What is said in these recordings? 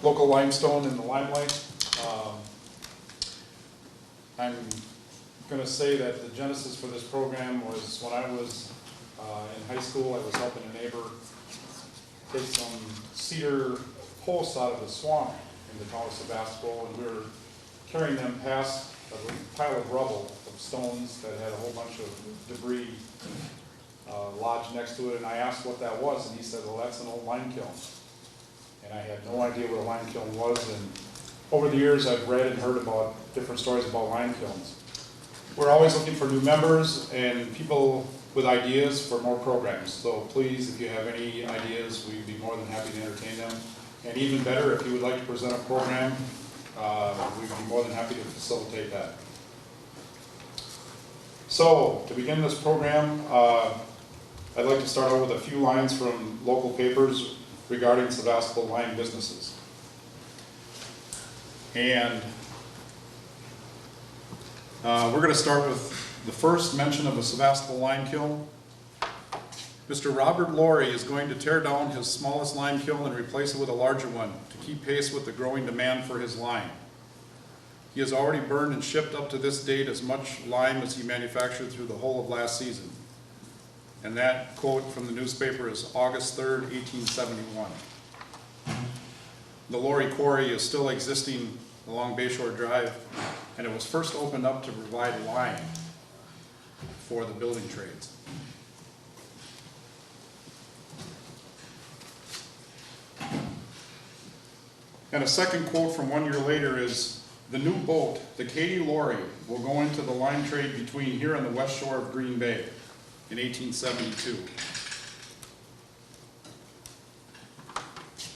local limestone in the Limelight. I'm going to say that the genesis for this program was when I was in high school. I was helping a neighbor take some cedar posts out of the swamp in the town of Sevastopol, and we were carrying them past a pile of rubble of stones that had a whole bunch of debris lodged next to it, and I asked what that was, and he said, well, that's an old lime kiln. And I had no idea what a lime kiln was, and over the years I've read and heard about different stories about lime kilns. We're always looking for new members and people with ideas for more programs, so please, if you have any ideas, we'd be more than happy to entertain them. And even better, if you would like to present a program, we'd be more than happy to facilitate that. So, to begin this program, I'd like to start out with a few lines from local papers regarding Sevastopol lime businesses. And we're going to start with the first mention of a Sevastopol lime kiln. Mr. Robert Laurie is going to tear down his smallest lime kiln and replace it with a larger one to keep pace with the growing demand for his lime. He has already burned and shipped up to this date as much lime as he manufactured through the whole of last season. And that quote from the newspaper is August 3rd, 1871. The Laurie Quarry is still existing along Bayshore Drive, and it was first opened up to provide lime for the building trades. And a second quote from 1 year later is, the new boat, the Katie Laurie, will go into the lime trade between here and the west shore of Green Bay in 1872.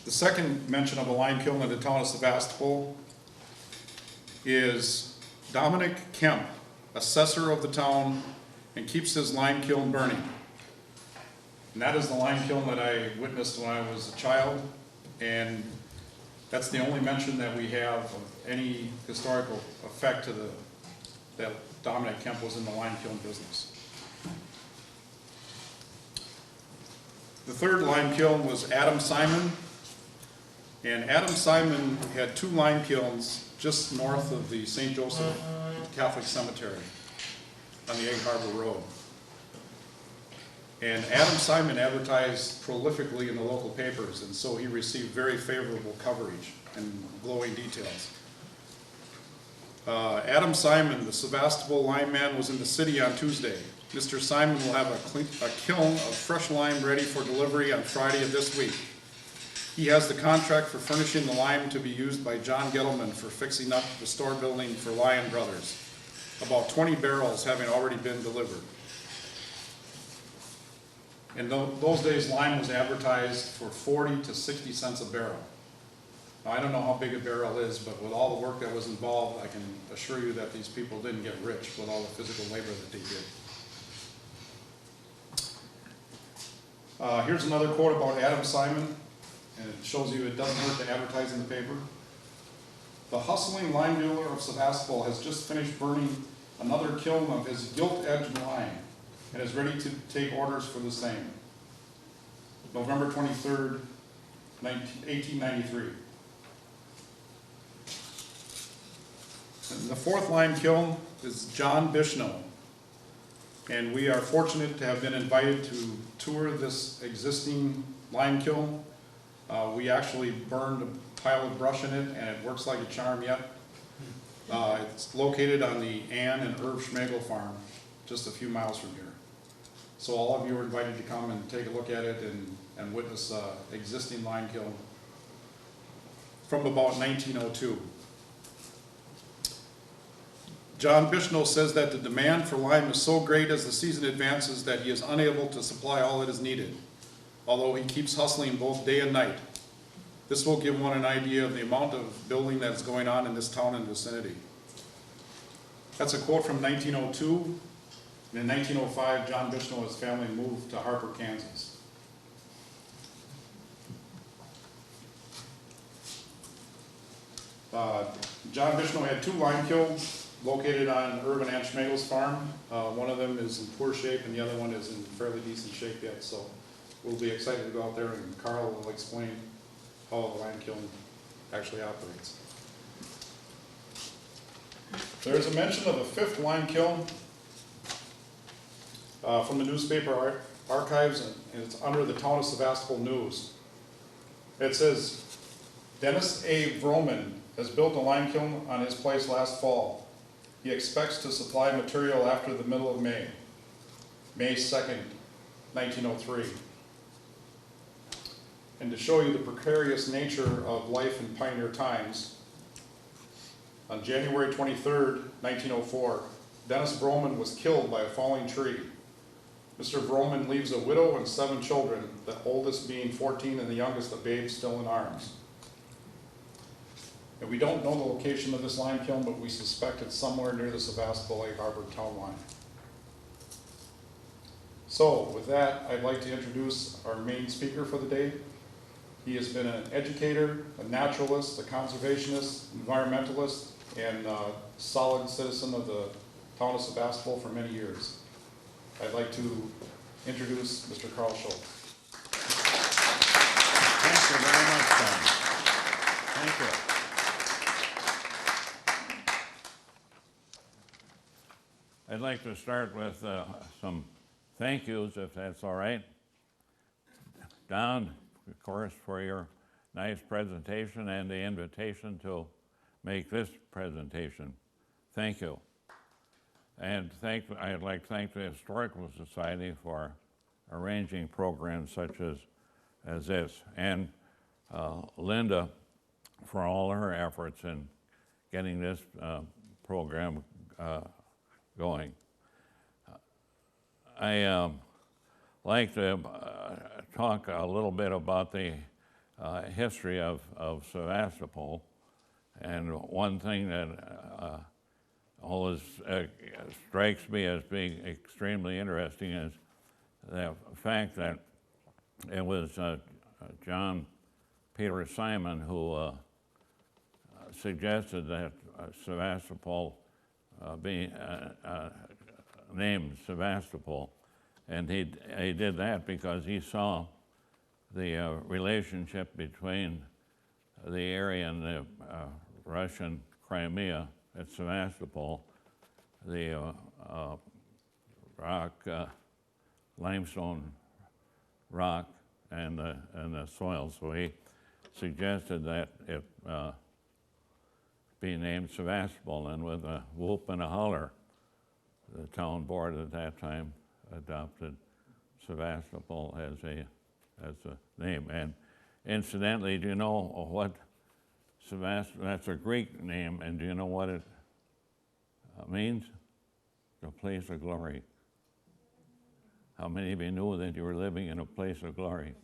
The second mention of a lime kiln in the town of Sevastopol is Dominic Kemp, assessor of the town, and keeps his lime kiln burning. And that is the lime kiln that I witnessed when I was a child, and that's the only mention that we have of any historical effect to that Dominic Kemp was in the lime kiln business. The third lime kiln was Adam Simon, and Adam Simon had two lime kilns just north of the St. Joseph Catholic Cemetery on the Egg Harbor Road. And Adam Simon advertised prolifically in the local papers, and so he received very favorable coverage and glowing details. Adam Simon, the Sevastopol lime man, was in the city on Tuesday. Mr. Simon will have a kiln of fresh lime ready for delivery on Friday of this week. He has the contract for furnishing the lime to be used by John Gettleman for fixing up the store building for Lyon Brothers, about 20 barrels having already been delivered. In those days, lime was advertised for 40 to 60 cents a barrel. Now, I don't know how big a barrel is, but with all the work that was involved, I can assure you that these people didn't get rich with all the physical labor that they did. Here's another quote about Adam Simon, and it shows you it doesn't hurt to advertise in the paper. The hustling lime dealer of Sevastopol has just finished burning another kiln of his gilt-edged lime and is ready to take orders for the same. November 23rd, 1893. And the fourth lime kiln is John Bishno, and we are fortunate to have been invited to tour this existing lime kiln. We actually burned a pile of brush in it, and it works like a charm yet. It's located on the Ann and Irv Schmegel farm, just a few miles from here. So all of you are invited to come and take a look at it and witness existing lime kiln from about 1902. John Bishno says that the demand for lime is so great as the season advances that he is unable to supply all that is needed, although he keeps hustling both day and night. This will give one an idea of the amount of building that is going on in this town and vicinity. That's a quote from 1902. And in 1905, John Bishno and his family moved to Harper, Kansas. John Bishno had two lime kilns located on Irv and Ann Schmegel's farm. One of them is in poor shape and the other one is in fairly decent shape yet, so we'll be excited to go out there and Carl will explain how the lime kiln actually operates. There is a mention of a fifth lime kiln from the newspaper archives, and it's under the Town of Sevastopol News. It says, Dennis A. Vroman has built a lime kiln on his place last fall. He expects to supply material after the middle of May, May 2nd, 1903. And to show you the precarious nature of life in pioneer times, on January 23rd, 1904, Dennis Vroman was killed by a falling tree. Mr. Vroman leaves a widow and 7 children, the oldest being 14 and the youngest a babe still in arms. And we don't know the location of this lime kiln, but we suspect it's somewhere near the Sevastopol Lake Harbor town line. So with that, I'd like to introduce our main speaker for the day. He has been an educator, a naturalist, a conservationist, environmentalist, and a solid citizen of the town of Sevastopol for many years. I'd like to introduce Mr. Carl Schultz. Thank you very much, Don. Thank you. I'd like to start with some thank yous, if that's all right. Don, of course, for your nice presentation and the invitation to make this presentation. Thank you. And I'd like to thank the Historical Society for arranging programs such as this, and Linda for all her efforts in getting this program going. I like to talk a little bit about the history of Sevastopol, and one thing that always strikes me as being extremely interesting is the fact that it was John Peter Simon who suggested that Sevastopol be named Sevastopol. And he did that because he saw the relationship between the area in the Russian Crimea at Sevastopol, the limestone rock and the soil. So he suggested that it be named Sevastopol, and with a whoop and a holler, the town board at that time adopted Sevastopol as a name. And incidentally, do you know what Sevastopol, that's a Greek name, and do you know what it means? The place of glory. How many of you knew that you were living in a place of glory?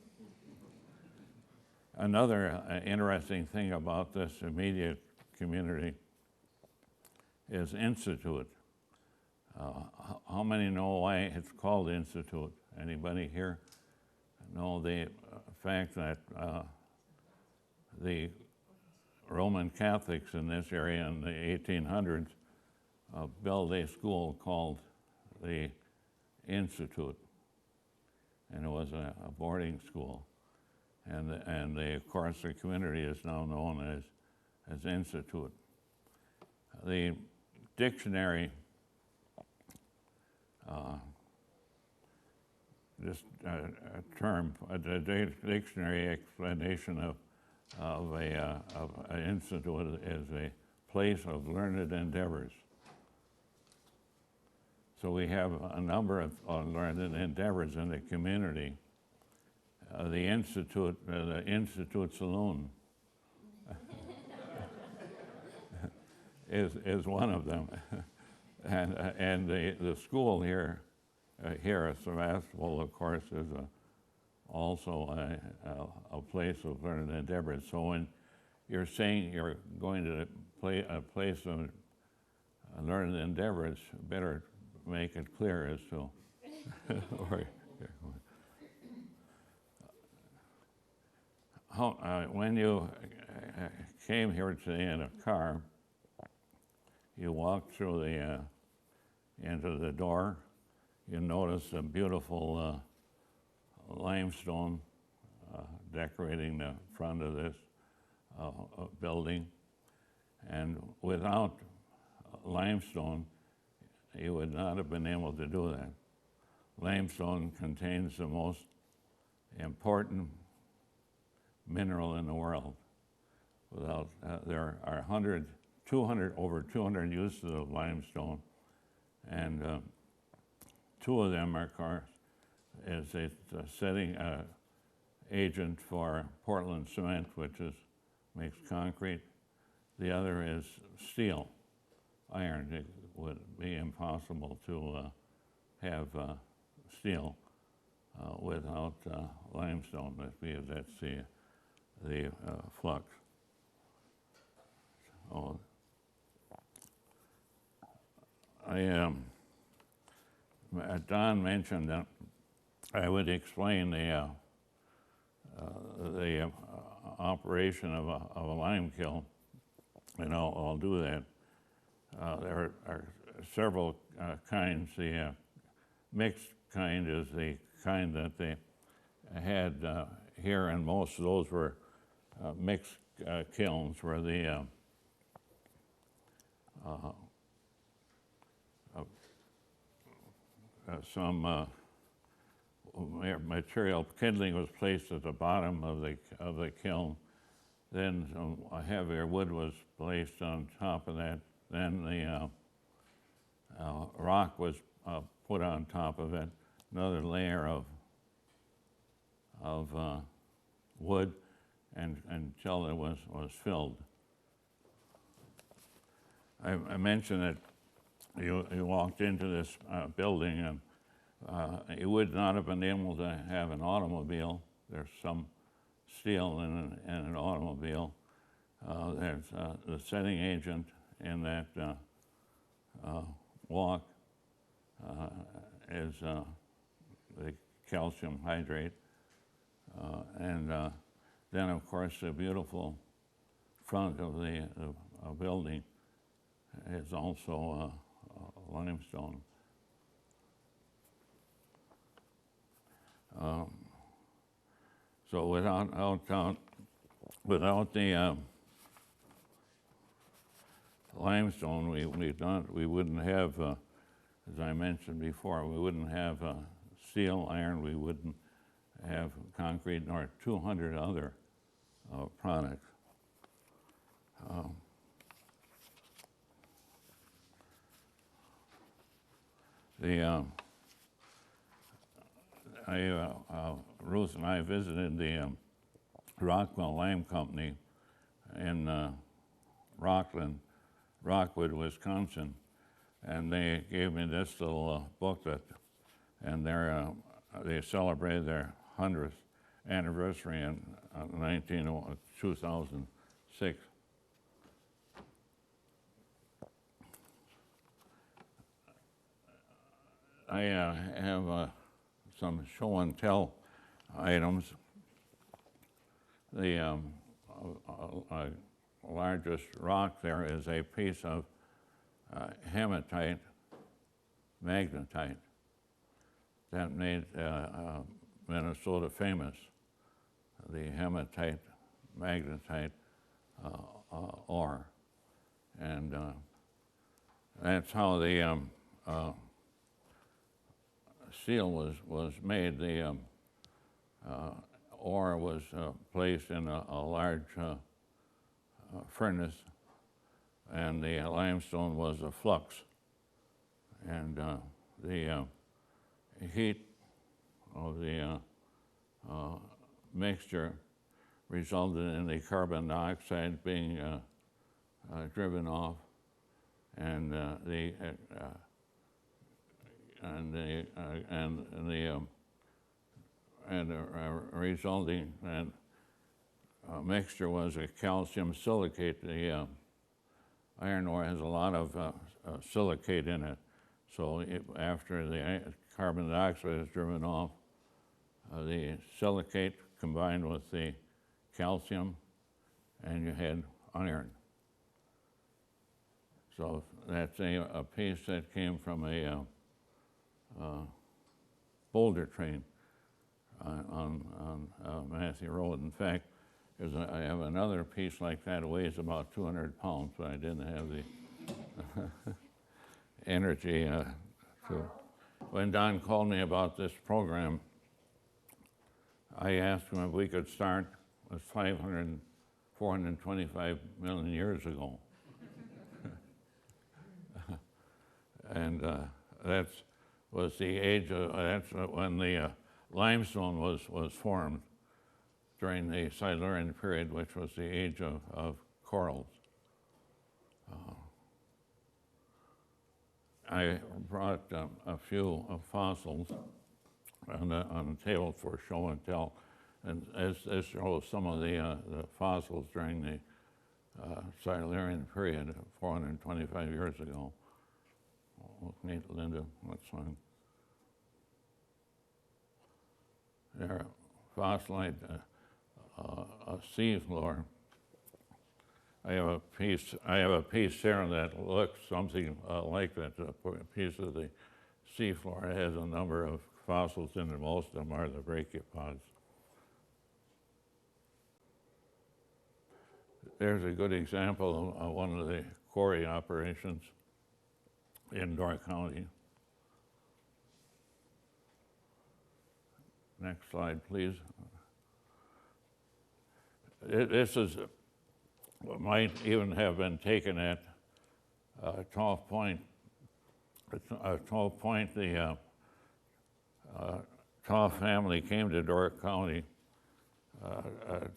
Another interesting thing about this immediate community is Institute. How many know why it's called Institute? Anybody here know the fact that the Roman Catholics in this area in the 1800s built a school called the Institute, and it was a boarding school, and of course the community is now known as Institute. The dictionary, a dictionary explanation of an institute is a place of learned endeavors. So we have a number of learned endeavors in the community. The Institute Saloon is one of them, and the school here at Sevastopol, of course, is also a place of learned endeavors. So when you're saying you're going to a place of learned endeavors, better make it clear as to when you came here today in a car, you walked through into the door. You notice a beautiful limestone decorating the front of this building. And without limestone, you would not have been able to do that. Limestone contains the most important mineral in the world. Without, there are over 200 uses of limestone, and two of them, of course, is a setting agent for Portland cement, which makes concrete. The other is steel, iron. It would be impossible to have steel without limestone, because that's the flux. So Don mentioned that I would explain the operation of a lime kiln, and I'll do that. There are several kinds. The mixed kind is the kind that they had here, and most of those were mixed kilns where the some material kindling was placed at the bottom of the kiln. Then some heavier wood was placed on top of that. Then the rock was put on top of it. Another layer of wood, until it was filled. I mentioned that you walked into this building, and you would not have been able to have an automobile. There's some steel in an automobile. There's the setting agent in that walk is the calcium hydrate. And then, of course, the beautiful front of the building is also limestone. So without the limestone, we wouldn't have, as I mentioned before, we wouldn't have steel, iron, we wouldn't have concrete, nor 200 other products. Ruth and I visited the Rockwell Lime Company in Rockwood, Wisconsin, and they gave me this little booklet, and they celebrated their 100th anniversary in 2006. I have some show and tell items. The largest rock there is a piece of hematite, magnetite, that made Minnesota famous, the hematite, magnetite ore. And that's how the steel was made. The ore was placed in a large furnace, and the limestone was a flux. And the heat of the mixture resulted in the carbon dioxide being driven off, and the resulting mixture was a calcium silicate. The iron ore has a lot of silicate in it, so after the carbon dioxide is driven off, the silicate combined with the calcium, and you had iron. So that's a piece that came from a boulder train on Matthew Road. In fact, Because I have another piece like that, it weighs about 200 pounds, but I didn't have the energy to. When Don called me about this program, I asked him if we could start with 425 million years ago. And that was the age of, that's when the limestone was formed during the Silurian period, which was the age of corals. I brought a few fossils on the table for show and tell, and this shows some of the fossils during the Silurian period, 425 years ago. Meet Linda, that's fine. There, fossilized sea floor. I have a piece there that looks something like that. A piece of the sea floor. It has a number of fossils in it. Most of them are the brachiopods. There's a good example of one of the quarry operations in Door County. Next slide, please. This is what might even have been taken at 12 Point. At 12 Point, the Toff family came to Door County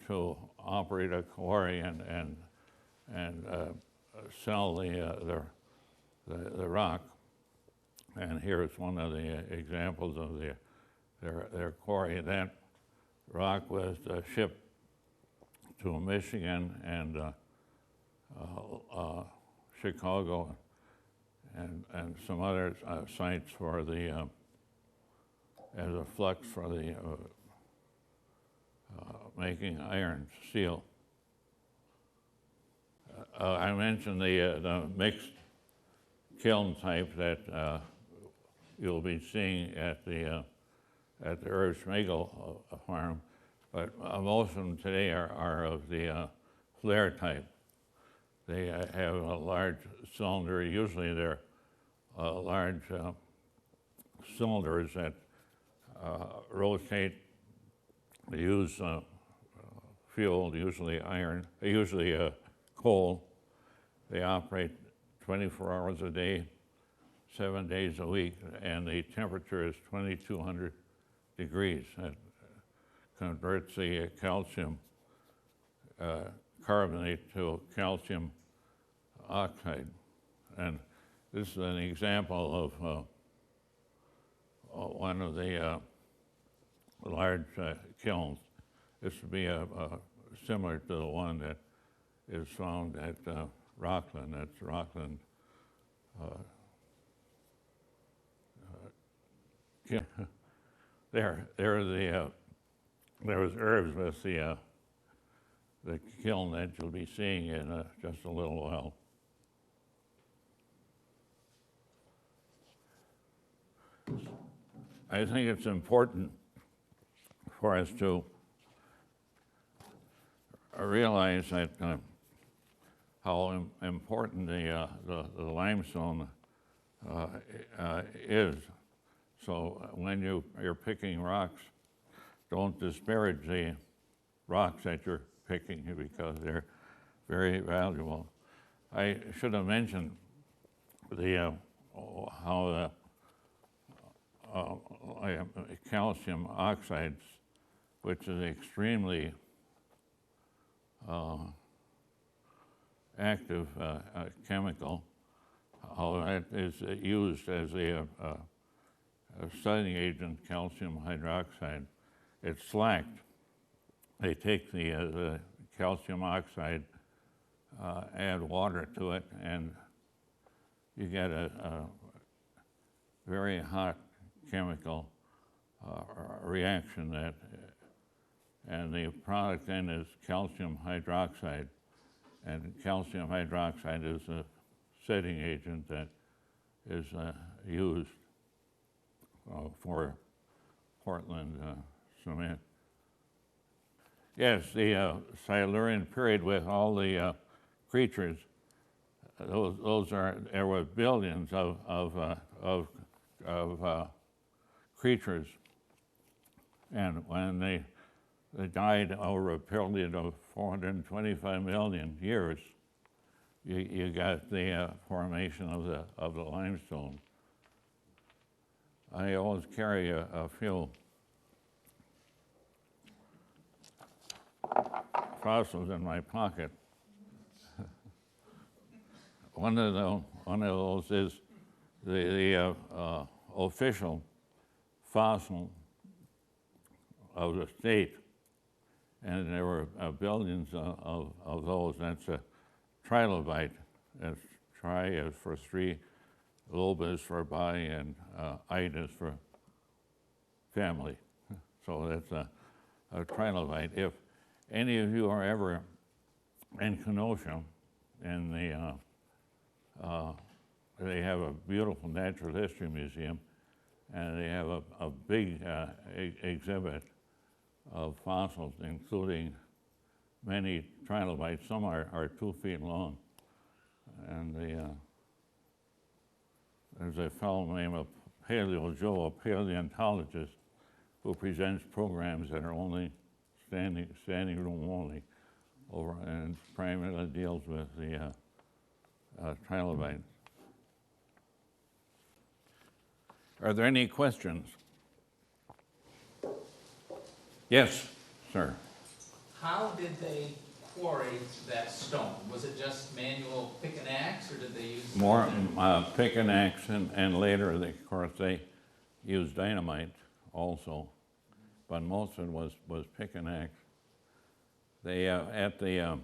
to operate a quarry and sell the rock. And here's one of the examples of their quarry. That rock was shipped to Michigan and Chicago and some other sites for the as a flux for the making iron steel. I mentioned the mixed kiln type that you'll be seeing at the Irv Schmegel farm, but most of them today are of the flare type. They have a large cylinder. Usually they're large cylinders that rotate. They use fuel, usually iron, usually coal. They operate 24 hours a day, 7 days a week, and the temperature is 2,200 degrees. That converts the calcium carbonate to calcium oxide. And this is an example of one of the large kilns. This would be similar to the one that is found at Rockland. That's Rockland. There was Irv's with the kiln that you'll be seeing in just a little while. I think it's important for us to realize that how important the limestone is. So when you're picking rocks, don't disparage the rocks that you're picking because they're very valuable. I should have mentioned how calcium oxides, which is extremely active chemical, how that is used as a studying agent, calcium hydroxide. It's slacked. They take the calcium oxide, add water to it, and you get a very hot chemical reaction and the product then is calcium hydroxide. And calcium hydroxide is a setting agent that is used for Portland cement. Yes, the Silurian period with all the creatures. There were billions of creatures, and when they died over a period of 425 million years, you got the formation of the limestone. I always carry a few fossils in my pocket. One of those is the official fossil of the state, and there were billions of those. That's a trilobite. That's tri is for three, lobe is for body, and ite is for family. So that's a trilobite. If any of you are ever in Kenosha, and they have a beautiful natural history museum, and they have a big exhibit of fossils, including many trilobites. Some are 2 feet long. And there's a fellow named Paleo Joe, a paleontologist, who presents programs that are only standing room only, over, and primarily deals with the trilobites. Are there any questions? Yes, sir. How did they quarry that stone? Was it just manual pick and axe, or did they use More pick and axe, and later, of course, they used dynamite also, but most of it was pick and axe. They at the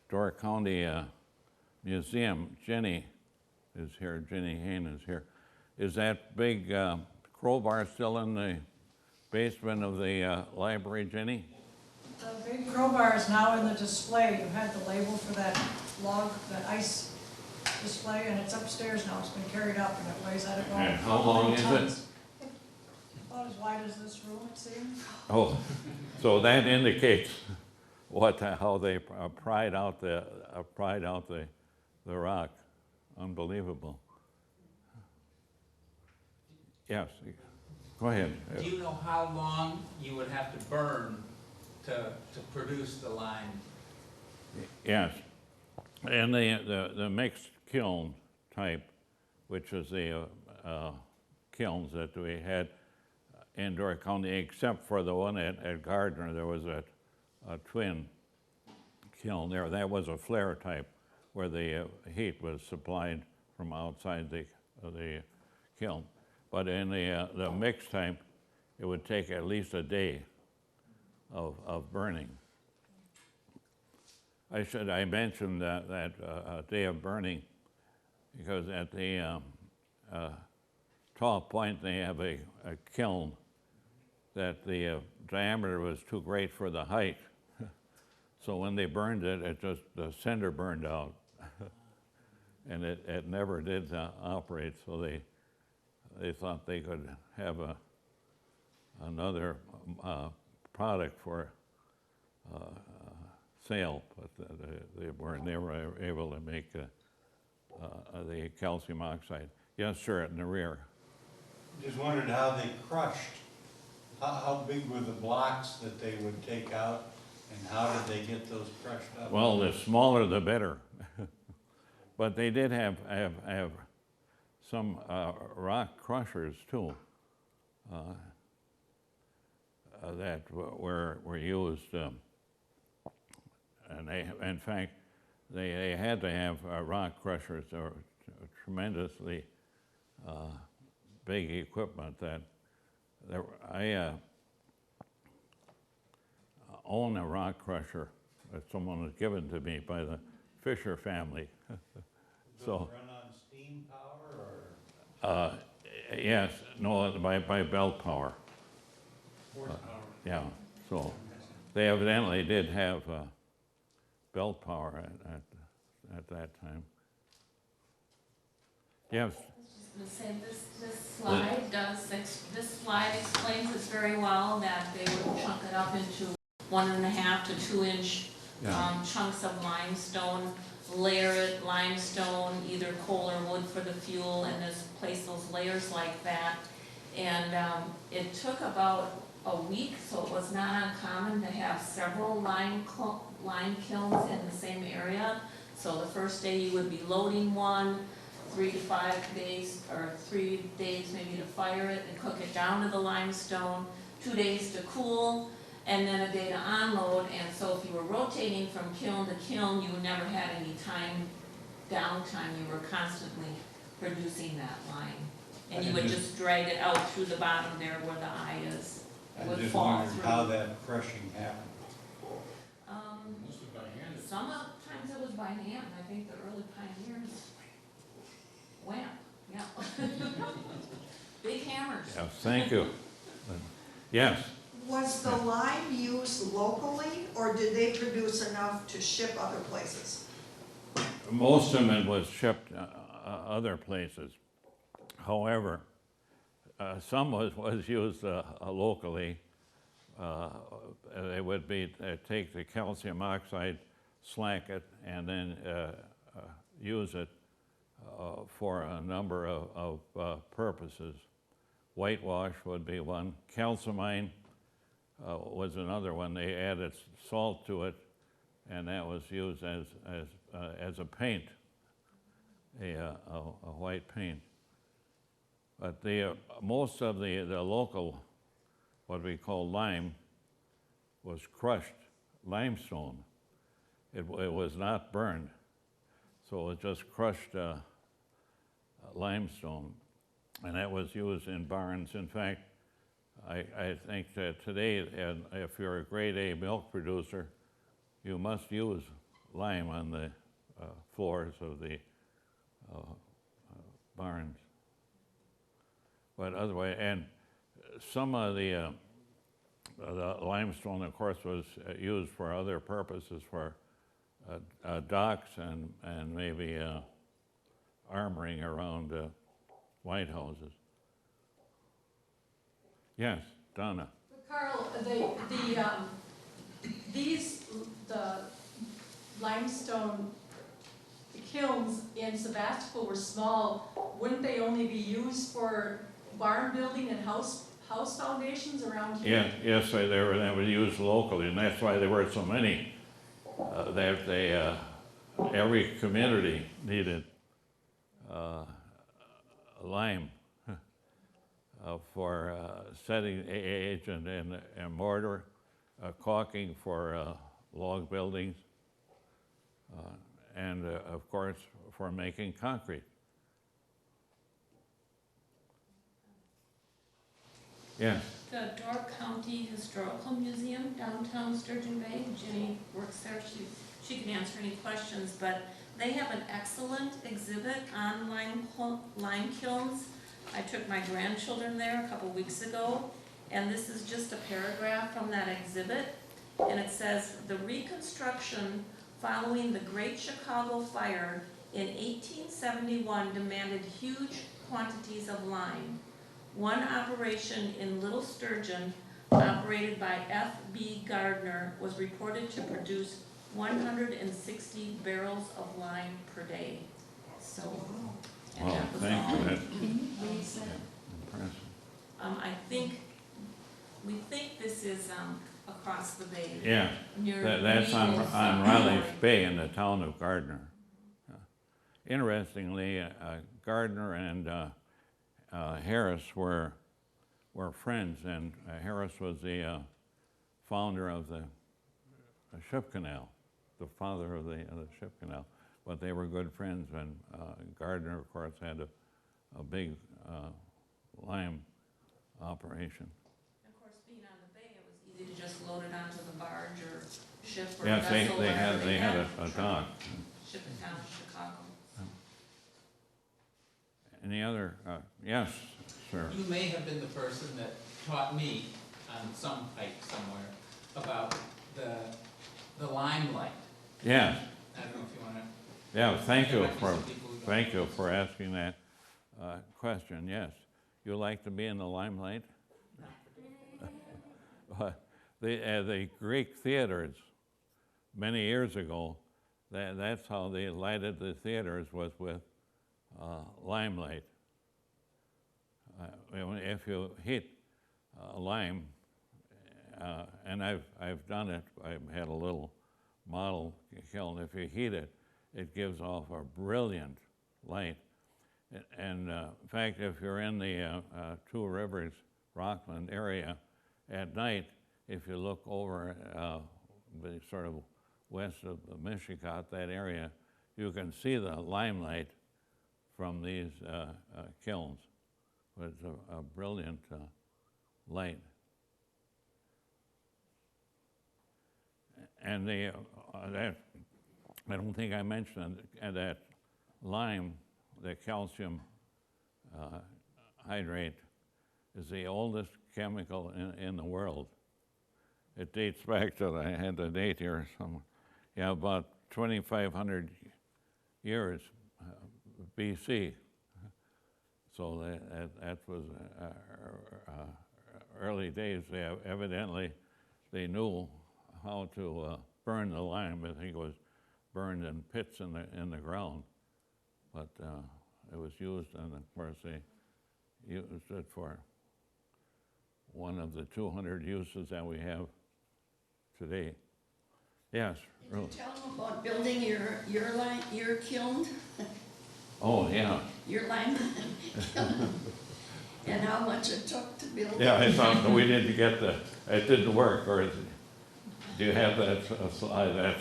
Door County Museum, Jenny is here. Jenny Hain is here. Is that big crowbar still in the basement of the library, Jenny? The big crowbar is now in the display. You had the label for that log, that ice display, and it's upstairs now. It's been carried up, and it weighs, I don't know. And how long is it? About as wide as this room, it seems. Oh, so that indicates how they pried out the rock. Unbelievable. Yes, go ahead. Do you know how long you would have to burn to produce the lime? Yes, and the mixed kiln type, which is the kilns that we had in Door County, except for the one at Gardner. There was a twin kiln there. That was a flare type, where the heat was supplied from outside the kiln. But in the mixed type, it would take at least a day of burning. I mentioned that day of burning because at the top point they have a kiln that the diameter was too great for the height. So when they burned it, the cinder burned out. And it never did operate, so they thought they could have another product for sale, but they were never able to make the calcium oxide. Yes, sir, in the rear. Just wondered how they crushed. How big were the blocks that they would take out, and how did they get those crushed up? Well, the smaller the better. But they did have some rock crushers too that were used, and in fact, they had to have rock crushers. They were tremendously big equipment. I own a rock crusher that someone was given to me by the Fisher family. So run on steam power, or? Yes, no, by belt power. Horsepower. Yeah, so they evidently did have belt power at that time. Yes. Say this slide this slide explains it very well, that they would chunk it up into 1.5 to 2 inch Yeah. chunks of limestone, layer it limestone, either coal or wood for the fuel, and just place those layers like that. And it took about a week, so it was not uncommon to have several lime kilns in the same area. So the first day you would be loading one, 3 to 5 days, or 3 days maybe to fire it and cook it down to the limestone, 2 days to cool, and then a day to unload. And so if you were rotating from kiln to kiln, you never had any downtime. You were constantly producing that lime. And you would just drag it out through the bottom there where the eye is. It I would just fall wondered through. how that crushing happened. Sometimes it was by hand. I think the early pioneers went, yeah. Big hammers. Yes, thank you. Yes, Was the lime used locally, or did they produce enough to ship other places? most of it was shipped other places. However, some was used locally. It would be take the calcium oxide, slack it, and then use it for a number of purposes. Whitewash would be one. Calcimine was another one. They added salt to it, and that was used as a paint, a white paint. But most of the local, what we call lime, was crushed limestone. It was not burned, so it was just crushed limestone, and that was used in barns. In fact, I think that today, if you're a grade A milk producer, you must use lime on the floors of the barns. But otherwise, and some of the limestone, of course, was used for other purposes, for docks and maybe armoring around White Houses. Yes, Donna. Carl, the limestone kilns in Sevastopol were small. Wouldn't they only be used for barn building and house foundations around here? Yes, they were used locally, and that's why there were so many. Every community needed lime for setting agent and mortar, caulking for log buildings, and of course for making concrete. Yes. The Door County Historical Museum, downtown Sturgeon Bay, Jenny works there, she can answer any questions, but they have an excellent exhibit on lime kilns. I took my grandchildren there a couple weeks ago, and this is just a paragraph from that exhibit, and it says, the reconstruction following the Great Chicago Fire in 1871 demanded huge quantities of lime. One operation in Little Sturgeon, operated by F.B. Gardner, was reported to produce 160 barrels of lime per day. So, and Well, that was thank all. you. That's impressive. We think this is across the bay. Yeah, Near that's on Naples, Raleigh's Bay in the town of Gardner. Interestingly, Gardner and Harris were friends, and Harris was the founder of the ship canal, the father of the ship canal. But they were good friends, and Gardner, of course, had a big lime operation. Of course, being on the bay, it was easy to just load it onto the barge or ship or Yes, vessel. they wherever had a dock. Ship it down to Chicago. Any other? Yes, sir. You may have been the person that taught me on some hike somewhere about the Limelight. Yes. I don't know if you want to. Yeah. Thank you for Thank asking that question. Yes. You like to be in the limelight? the Greek theaters many years ago, that's how they lighted the theaters, was with limelight. If you heat lime, and I've done it, I've had a little model kiln. If you heat it, it gives off a brilliant light. And in fact, if you're in the Two Rivers, Rockland area at night, if you look over the sort of west of Michigan, that area, you can see the limelight from these kilns. It's a brilliant light. And that, I don't think I mentioned that lime, the calcium hydrate, is the oldest chemical in the world. It dates back to, I had the date here, about 2,500 years BC. So that was early days. Evidently, they knew how to burn the lime. I think it was burned in pits in the ground. But it was used, and of course they used it for one of the 200 uses that we have today. Yes, Did you Ruth. tell them about building your kiln? Oh, yeah. Your lime kiln? And how much it took to build it? Yeah, I thought we didn't get it didn't work, or do you have that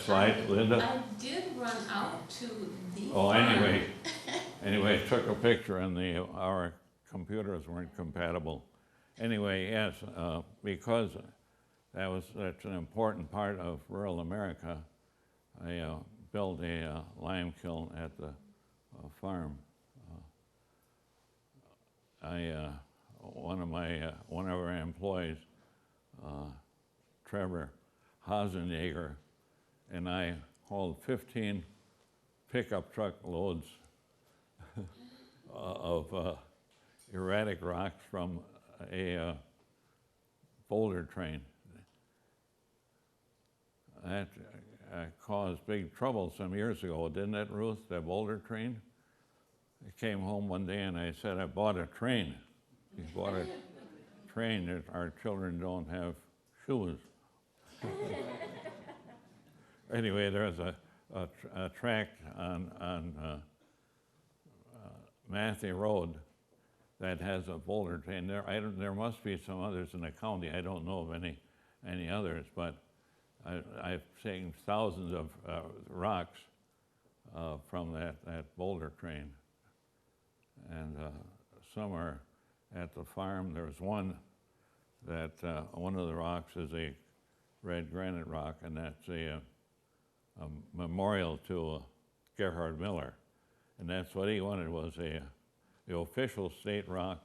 slide, Linda? I did run out to the Oh, farm. anyway, I took a picture and our computers weren't compatible. Anyway, yes, because that's an important part of rural America, I built a lime kiln at the farm. One of our employees, Trevor Hasenjager, and I hauled 15 pickup truck loads of erratic rocks from a boulder train. That caused big trouble some years ago, didn't it, Ruth, the boulder train? I came home one day and I said, I bought a train. You bought a train that our children don't have shoes. Anyway, there's a tract on Matthew Road that has a boulder train. There must be some others in the county. I don't know of any others, but I've seen thousands of rocks from that boulder train. And some are at the farm. There's one that one of the rocks is a red granite rock, and that's a memorial to Gerhard Miller. And that's what he wanted, was the official state rock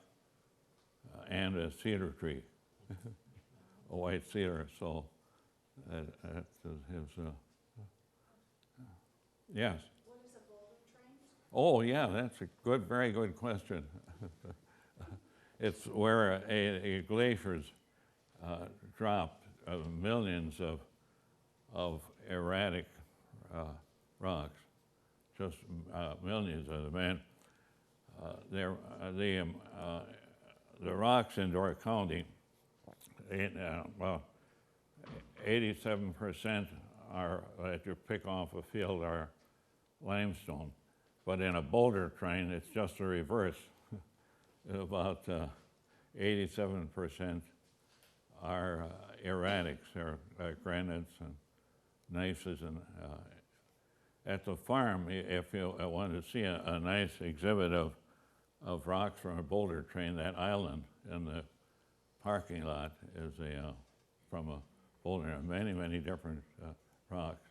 and a cedar tree, a white cedar. So that's his, yes? What is a boulder train? Oh, yeah, that's a very good question. It's where a glaciers dropped millions of erratic rocks, just millions of them. And the rocks in Door County, well, 87% are, that you pick off a field, are limestone. But in a boulder train, it's just the reverse. About 87% are erratics, or granites and gneisses. And at the farm, if you want to see a nice exhibit of rocks from a boulder train, that island in the parking lot is from a boulder. Many, many different rocks.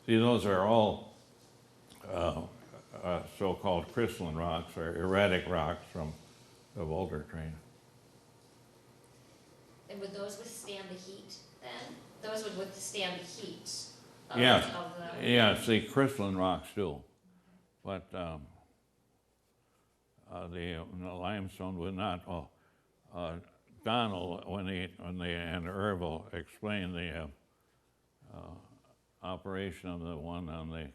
See, those are all so-called crystalline rocks, or erratic rocks from the boulder train. And would those withstand the heat then? Those would withstand the heat Yes, of the... yes, the crystalline rocks do. But the limestone would not. Donald, and Irv will explain the operation of the one on the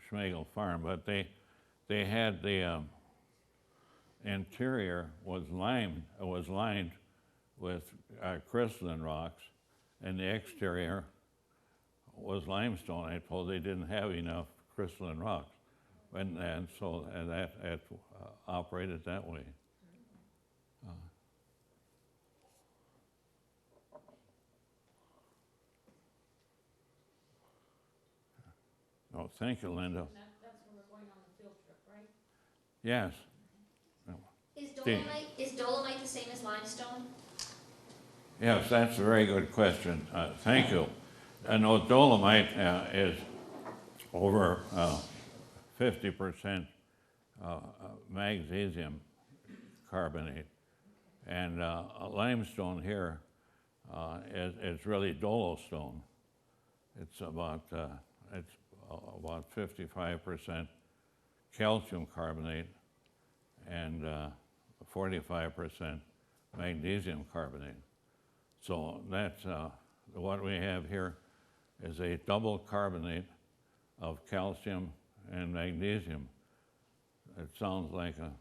Schmegel farm, but they had the interior was lined with crystalline rocks, and the exterior was limestone. I suppose they didn't have enough crystalline rocks, and so that operated that way. Oh, thank you, Linda. That's where we're going on the field trip, right? Yes. Is dolomite the same as limestone? Yes, that's a very good question. Thank you. I know dolomite is over 50% magnesium carbonate, and limestone here is really dolostone. It's about 55% calcium carbonate and 45% magnesium carbonate. So that's what we have here is a double carbonate of calcium and magnesium. It sounds like a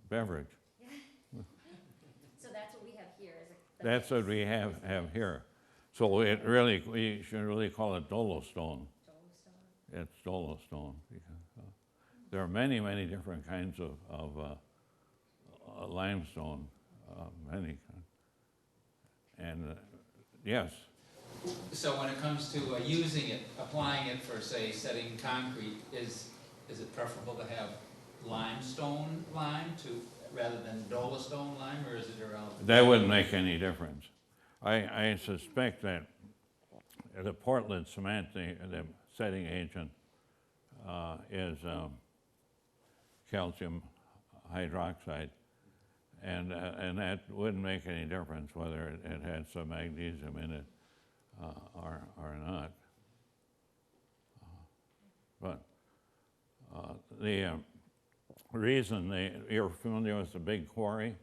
beverage. So that's what we have here, is it? That's what we have here. So we should really call it dolostone. It's dolostone. There are many, many different kinds of limestone, many. And yes. So when it comes to using it, applying it for, say, setting concrete, is it preferable to have limestone lime rather than dolostone lime, or is it irrelevant? That wouldn't make any difference. I suspect that the Portland cement, the setting agent, is calcium hydroxide, and that wouldn't make any difference whether it had some magnesium in it or not. But the reason you're familiar with the big quarry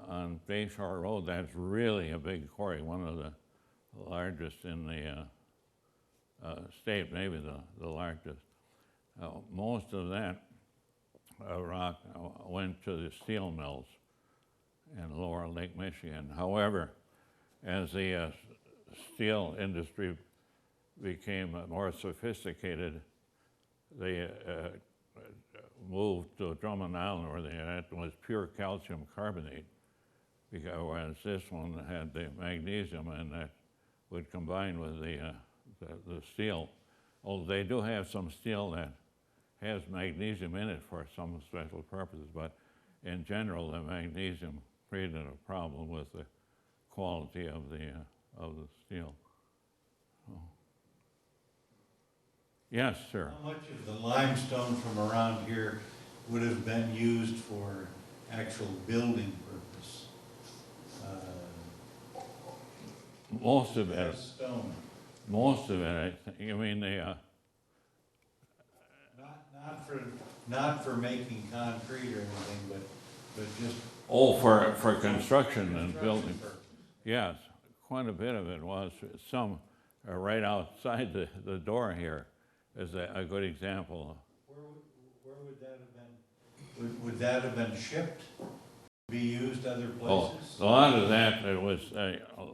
on Bayshore Road, that's really a big quarry, one of the largest in the state, maybe the largest. Most of that rock went to the steel mills in lower Lake Michigan. However, as the steel industry became more sophisticated, they moved to Drummond Island, where that was pure calcium carbonate, whereas this one had the magnesium, and that would combine with the steel. Although they do have some steel that has magnesium in it for some special purposes, but in general, the magnesium created a problem with the quality of the steel. Oh. Yes, sir. How much of the limestone from around here would have been used for actual building purpose? Most of it. Stone. Most of it, I think. You mean the not for making concrete or anything, but just. oh, for construction and building. Purpose. Yes, quite a bit of it was. Some are right outside the door here is a good example. Where would that have been? Would that have been shipped? Be used other Oh, places? a lot of that, it was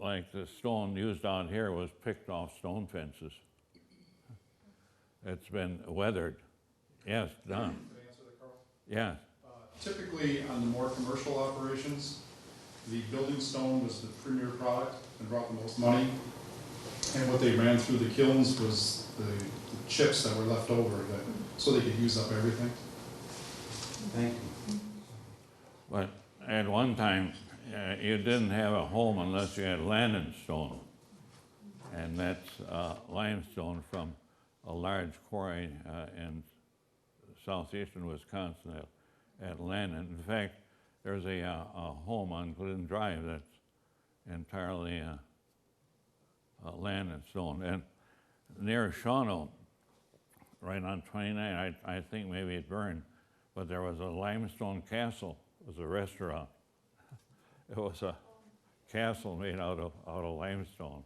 like the stone used out here was picked off stone fences. It's been weathered. Yes, Don? Can I answer that, Carl? Yeah. Typically, on the more commercial operations, the building stone was the premier product and brought the most money. And what they ran through the kilns was the chips that were left over, so they could use up everything. Thank you. But at one time, you didn't have a home unless you had Lannon stone. And that's limestone from a large quarry in southeastern Wisconsin at Lannon. In fact, there's a home on Glen Drive that's entirely Lannon stone. And near Shawano, right on 29, I think maybe it burned, but there was a limestone castle. It was a restaurant. It was castle made out of limestone.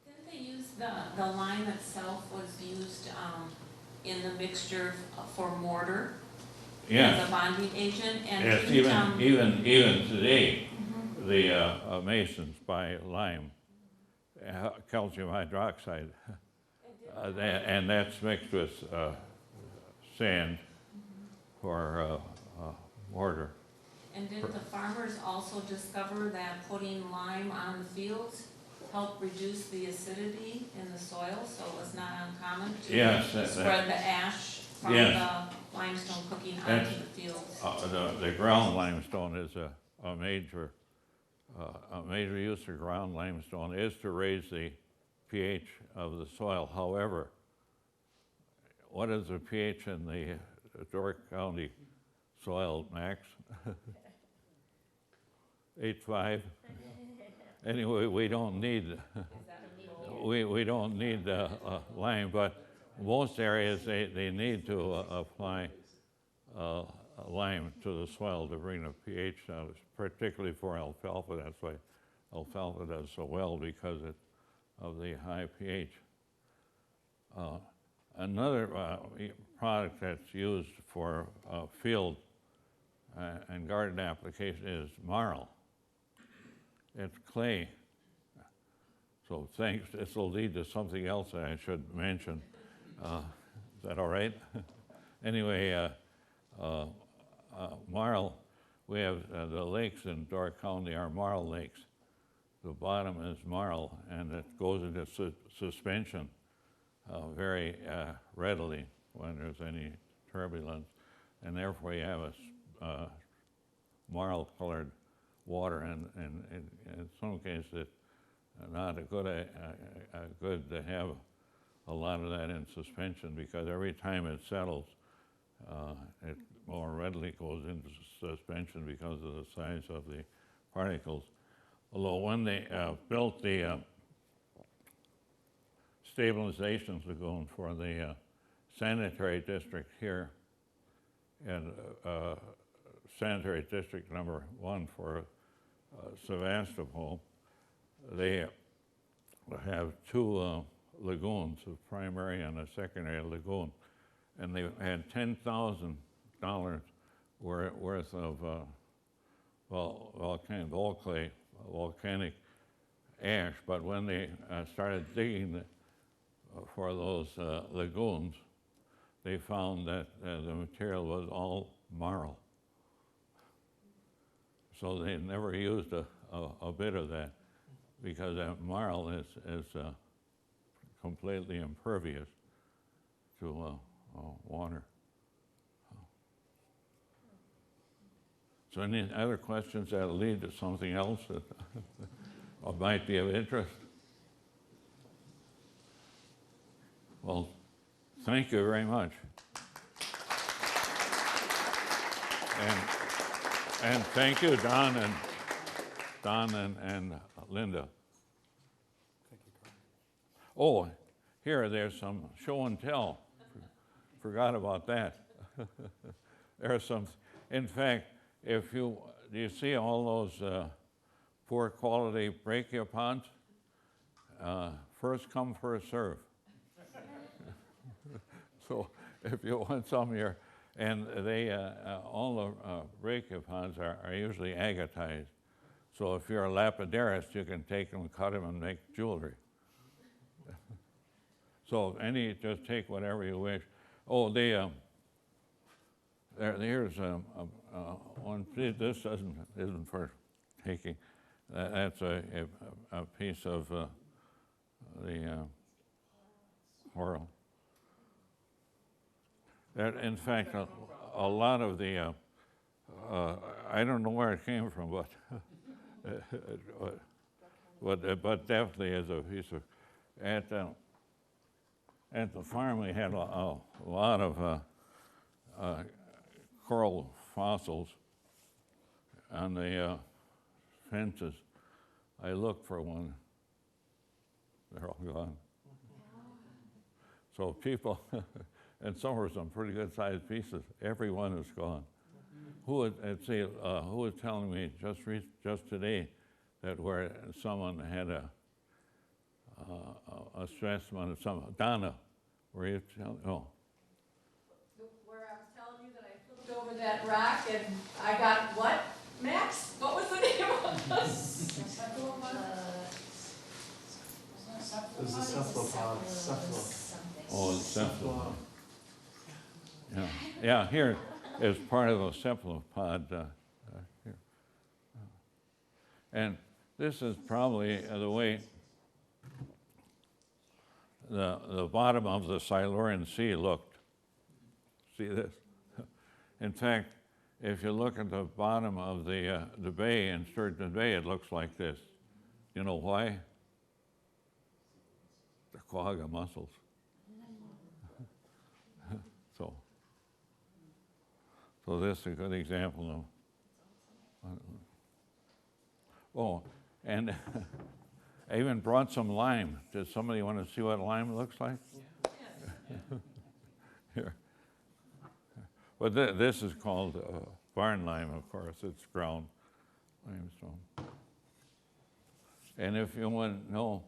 Didn't they use the lime itself was used in the mixture for mortar Yes. as a bonding agent? And Yes, didn't, even today, mhm. the masons buy lime, calcium hydroxide, and that's mixed with sand for mortar. And didn't the farmers also discover that putting lime on the fields helped reduce the acidity in the soil, so it was not uncommon to Yes, spread the ash from yes. the limestone cooking That's- onto the fields? The ground limestone is a major use of ground limestone is to raise the pH of the soil. However, what is the pH in the Dork County soil, Max? 8.5. Anyway, we don't need we don't need lime, but most areas they need to apply lime to the soil to bring the pH down, particularly for alfalfa. That's why alfalfa does so well, because of the high pH. Another product that's used for field and garden application is marl. It's clay. So thanks, this will lead to something else that I should mention. Is that all right? Anyway, marl, we have the lakes in Dork County are marl lakes. The bottom is marl, and it goes into suspension very readily when there's any turbulence, and therefore you have a marl-colored water, and in some cases it's not good to have a lot of that in suspension, because every time it settles, it more readily goes into suspension because of the size of the particles. Although when they built the stabilization lagoon for the sanitary district here, and sanitary district number 1 for Sevastopol, they have 2 lagoons, a primary and a secondary lagoon, and they had $10,000 worth of volcanic ash. But when they started digging for those lagoons, they found that the material was all marl. So they never used a bit of that, because that marl is completely impervious to water. So any other questions that lead to something else that might be of interest? Well, thank you very much. And thank you, Don and Linda. Oh, here, there's some show and tell. Forgot about that. There's some, in fact, do you see all those poor quality brachiopods? First come, first serve. So if you want some here, and they, all the brachiopods are usually agatized. So if you're a lapidarist, you can take them, cut them, and make jewelry. So just take whatever you wish. Oh, here's one. This isn't for taking. That's a piece of the coral. That, in fact, a lot of the I don't know where it came from, but definitely is a piece of. At the farm, we had a lot of coral fossils on the fences. I looked for one. They're all gone. So people, and some were some pretty good sized pieces. Every one is gone. who was telling me just today that where someone had a specimen of some, Donna, were you telling, oh. Where I was telling you that I flipped over that rock and I got what, Max? What was the name of this? There's a cephalopod. Oh, cephalopod. Yeah, yeah, here is part of a cephalopod here. And this is probably the way the bottom of the Silurian Sea looked. See this? In fact, if you look at the bottom of the bay in Sturgeon Bay, it looks like this. You know why? The quagga mussels. So this is a good example of. Oh, and I even brought some lime. Does somebody want to see what lime looks like? Here. But this is called barn lime, of course. It's ground limestone. And if you want to know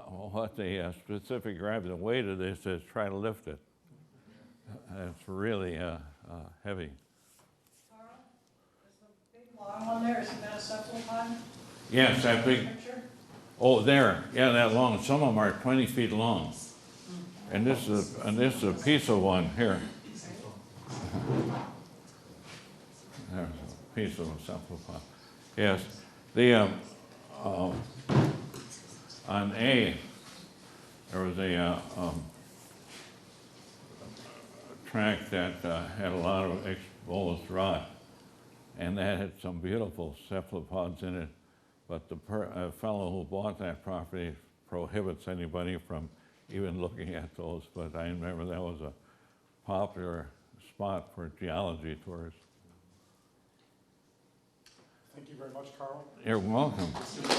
what the specific gravity, the weight of this is, try to lift it. It's really heavy. Carl, is the big long one there, isn't that a cephalopod? Yes, that big. Picture? Oh, there. Yeah, that long. Some of them are 20 feet long. And this is a piece of one here. There's a piece of a cephalopod. Yes. The on A, there was a track that had a lot of exposed rock, and that had some beautiful cephalopods in it. But the fellow who bought that property prohibits anybody from even looking at those. But I remember that was a popular spot for geology tours. Thank you very much, Carl. You're welcome. Super.